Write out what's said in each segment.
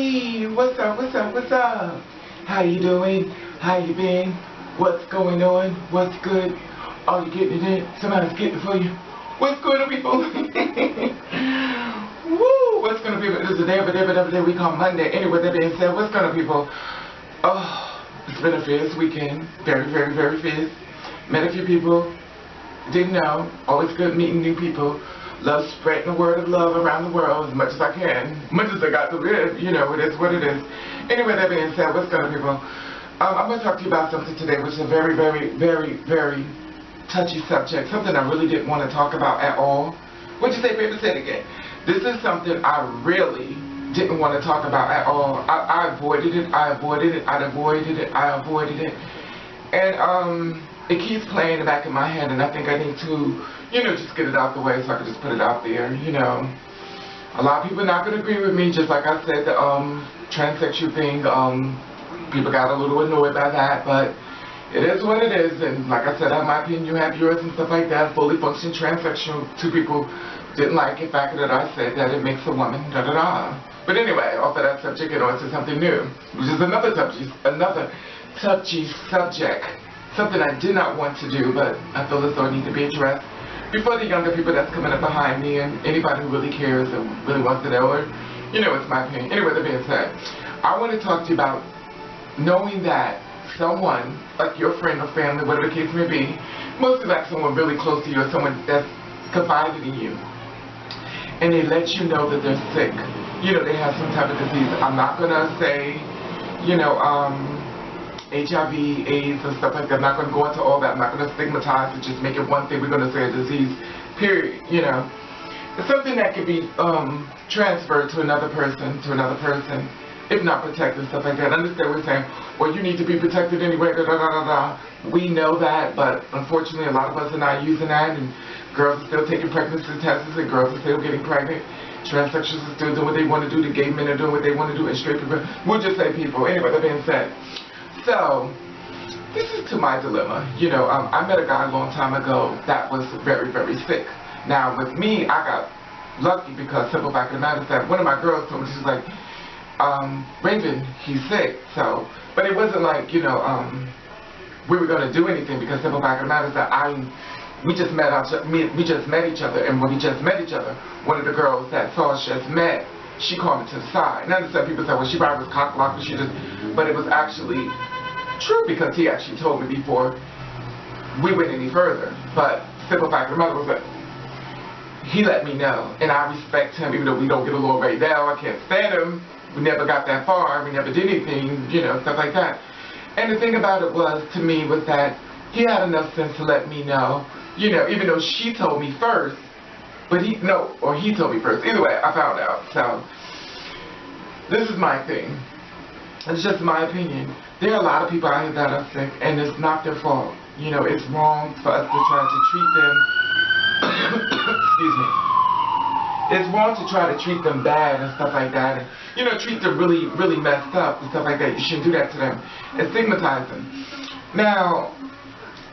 Hey, what's up, what's up, what's up? How you doing? How you been? What's going on? What's good? Are you getting it in? Somebody's getting it for you. What's going on, people? Woo! What's going on, people? This is a day we call Monday. Anyway, that being said, what's going on, people? Oh, it's been a fierce weekend. Very fierce. Met a few people. Didn't know. Always good meeting new people. Love spreading the word of love around the world as much as I can. Much as I got to live, you know, it is what it is. Anyway, that being said, what's going on, people? I'm going to talk to you about something today which is a very touchy subject. Something I really didn't want to talk about at all. What'd you say, baby? Say it again. This is something I really didn't want to talk about at all. I avoided it. And it keeps playing in the back of my head, and I think I need to, you know, just get it out the way so I can just put it out there, you know. A lot of people are not going to agree with me, just like I said, the transsexual thing, people got a little annoyed by that, but it is what it is, and like I said, I have my opinion, you have yours and stuff like that. Fully functioning transsexual, two people didn't like it, fact that I said that it makes a woman, da-da-da. But anyway, off of that subject, you know, into something new, which is another touchy subject. Something I did not want to do, but I feel as though it needs to be addressed before the younger people that's coming up behind me and anybody who really cares and really wants to know, or, you know, it's my opinion. Anyway, that being said, I want to talk to you about knowing that someone, like your friend or family, whatever the case may be, mostly like someone really close to you or someone that's confided in you, and they let you know that they're sick. You know, they have some type of disease. I'm not going to say, you know, HIV, AIDS, and stuff like that. I'm not going to go into all that. I'm not going to stigmatize and just make it one thing. We're going to say a disease, period, you know. It's something that could be transferred to another person, if not protected, stuff like that. I understand what we're saying. Well, you need to be protected anyway, da-da-da-da-da. We know that, but unfortunately a lot of us are not using that, and girls are still taking pregnancy tests, and girls are still getting pregnant. Transsexuals are still doing what they want to do. The gay men are doing what they want to do, and straight people, we'll just say people. Anyway, that being said. So, this is to my dilemma. You know, I met a guy a long time ago that was very sick. Now, with me, I got lucky because simple fact of the matter is that one of my girls told me, she's like, Raven, he's sick. So, but it wasn't like, you know, we were going to do anything, because simple fact of the matter is that we just met each other, and when we just met each other, one of the girls that saw us just met, she called me to the side. And I understand people say, well, she probably was cock-blocked, but it was actually true, because he actually told me before we went any further. But simple fact of the matter was that he let me know, and I respect him, even though we don't get along right now. I can't stand him. We never got that far. We never did anything, you know, stuff like that. And the thing about it was, to me, was that he had enough sense to let me know, you know, even though she told me first, but he told me first. Either way, I found out. So, this is my thing. It's just my opinion. There are a lot of people out here that are sick, and it's not their fault. You know, it's wrong for us to try to treat them, excuse me. It's wrong to try to treat them bad and stuff like that. And, you know, treat them really messed up and stuff like that. You shouldn't do that to them and stigmatize them. Now,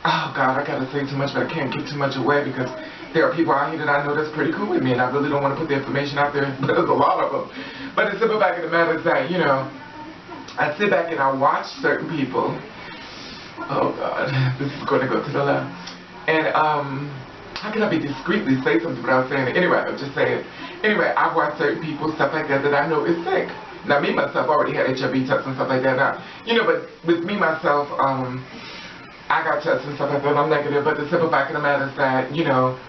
oh God, I gotta say too much, but I can't give too much away, because there are people out here that I know that's pretty cool with me, and I really don't want to put the information out there, but there's a lot of them. But the simple fact of the matter is that, you know, I sit back and I watch certain people. Oh God, this is going to go to the left. And how can I be discreetly say something without saying it? Anyway, I'll just say it. Anyway, I watch certain people, stuff like that I know is sick. Now, me myself already had HIV tests and stuff like that. Now, you know, but with me myself, I got tests and stuff like that. I'm negative, but the simple fact of the matter is that, you know,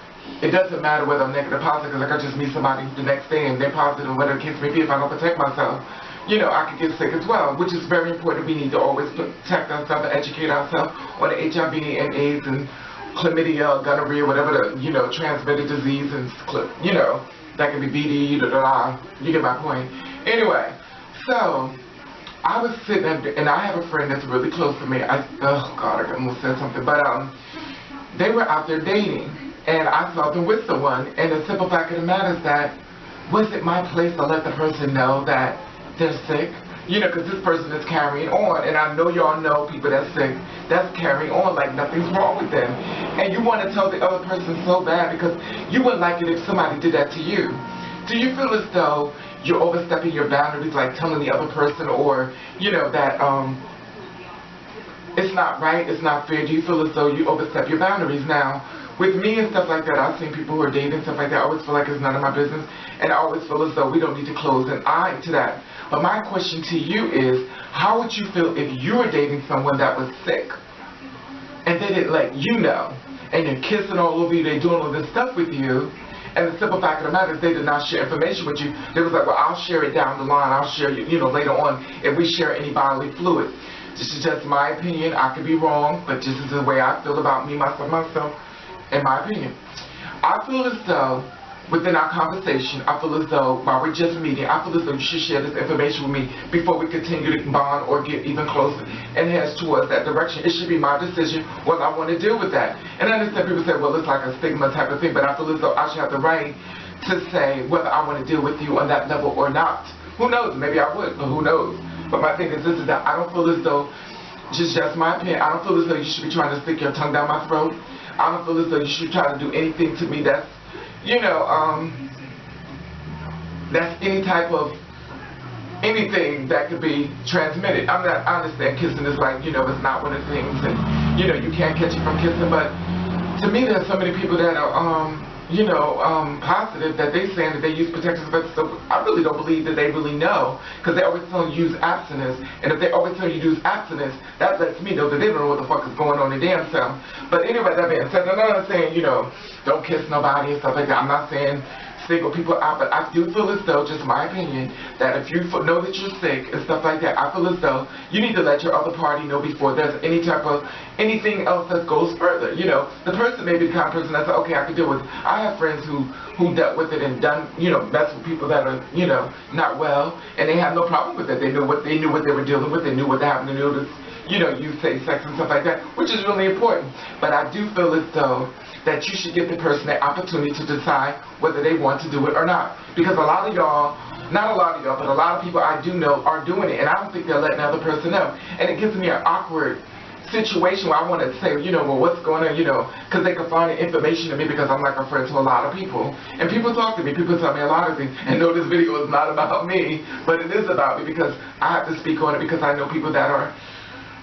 it doesn't matter whether I'm negative or positive, because I could just meet somebody the next day and they're positive, and whatever the case may be. If I don't protect myself, you know, I could get sick as well, which is very important. We need to always protect ourselves and educate ourselves on the HIV and AIDS and chlamydia, gonorrhea, whatever the, you know, transmitted disease, and, you know, that can be BD, you get my point. Anyway, so I was sitting there, and I have a friend that's really close to me. Oh God, I almost said something, but they were out there dating, and I saw them with someone, and the simple fact of the matter is that, was it my place to let the person know that they're sick? You know, because this person is carrying on, and I know y'all know people that's sick, that's carrying on like nothing's wrong with them. And you want to tell the other person so bad, because you wouldn't like it if somebody did that to you. Do you feel as though you're overstepping your boundaries, like telling the other person, or, you know, that it's not right, it's not fair? Do you feel as though you overstep your boundaries? Now, with me and stuff like that, I've seen people who are dating, stuff like that, I always feel like it's none of my business, and I always feel as though we don't need to close an eye to that. But my question to you is, how would you feel if you were dating someone that was sick, and they didn't let you know, and they're kissing all over you, they're doing all this stuff with you, and the simple fact of the matter is they did not share information with you. They was like, well, I'll share it down the line, I'll share it, you know, later on if we share any bodily fluid. This is just my opinion. I could be wrong, but this is the way I feel about me, myself, in my opinion. I feel as though, within our conversation, I feel as though, while we're just meeting, I feel as though you should share this information with me before we continue to bond or get even closer and head towards that direction. It should be my decision whether I want to deal with that. And I understand people say, well, it's like a stigma type of thing, but I feel as though I should have the right to say whether I want to deal with you on that level or not. Who knows? Maybe I would, but who knows? But my thing is this, is that I don't feel as though, just my opinion, I don't feel as though you should be trying to stick your tongue down my throat. I don't feel as though you should try to do anything to me that's, you know, that's any type of, anything that could be transmitted. I understand kissing is like, you know, it's not one of the things, and, you know, you can't catch it from kissing, but to me there's so many people that are, you know, positive that they saying that they use protective methods. So I really don't believe that they really know, because they always tell you use abstinence, and if they always tell you use abstinence, that lets me know that they don't know what the fuck is going on in their damn self. But anyway, that being said, I'm not saying, you know, don't kiss nobody and stuff like that. I'm not saying single people out, but I do feel as though, just my opinion, that if you know that you're sick and stuff like that, I feel as though you need to let your other party know before there's any type of anything else that goes further. You know, the person may be the kind of person that's like, okay, I can deal with it. I have friends who dealt with it and done, you know, messed with people that are, you know, not well, and they have no problem with it. They knew what they were dealing with. They knew what happened. They knew this, you know, use safe sex and stuff like that, which is really important. But I do feel as though that you should give the person the opportunity to decide whether they want to do it or not. Because a lot of y'all, not a lot of y'all, but a lot of people I do know are doing it, and I don't think they're letting the other person know. And it gives me an awkward situation where I want to say, you know, well, what's going on, you know, because they can find the information to me, because I'm like a friend to a lot of people. And people talk to me, people tell me a lot of things, and no, this video is not about me, but it is about me, because I have to speak on it, because I know people that are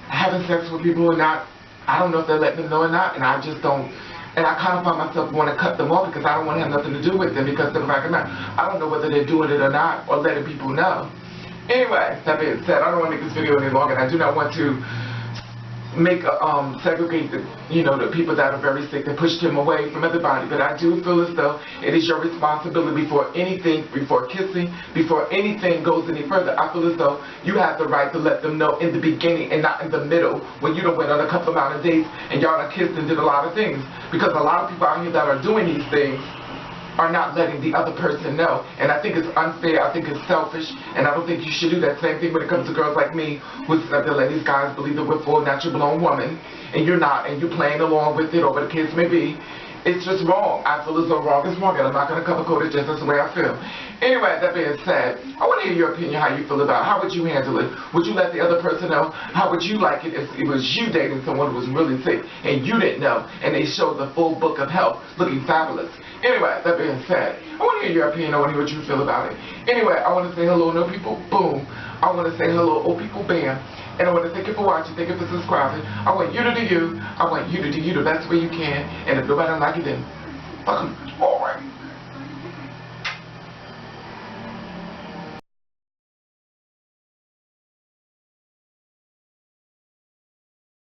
having sex with people and not, I don't know if they're letting them know or not, and I just don't. And I kind of find myself wanting to cut them off, because I don't want to have nothing to do with them, because the fact of the matter, I don't know whether they're doing it or not, or letting people know. Anyway, that being said, I don't want to make this video any longer, and I do not want to make segregate the, you know, the people that are very sick and push them away from everybody. But I do feel as though it is your responsibility before anything, before kissing, before anything goes any further. I feel as though you have the right to let them know in the beginning and not in the middle, when you don't went on a couple amount of dates and y'all done kissed and did a lot of things. Because a lot of people out here that are doing these things are not letting the other person know. And I think it's unfair, I think it's selfish, and I don't think you should do that. Same thing when it comes to girls like me, who let these guys believe that we're full natural blown woman, and you're not, and you're playing along with it, or whatever the case may be. It's just wrong. I feel as though wrong is wrong, and I'm not going to color code it, just that's the way I feel. Anyway, that being said, I want to hear your opinion, how you feel about it. How would you handle it? Would you let the other person know? How would you like it if it was you dating someone who was really sick, and you didn't know, and they showed the full book of health, looking fabulous? Anyway, that being said, I want to hear your opinion. I want to hear what you feel about it. Anyway, I want to say hello, no people, boom. I want to say hello, old people, bam. And I want to thank you for watching, thank you for subscribing. I want you to do you. I want you to do you the best way you can. And if nobody don't like it, then fuck them. All right.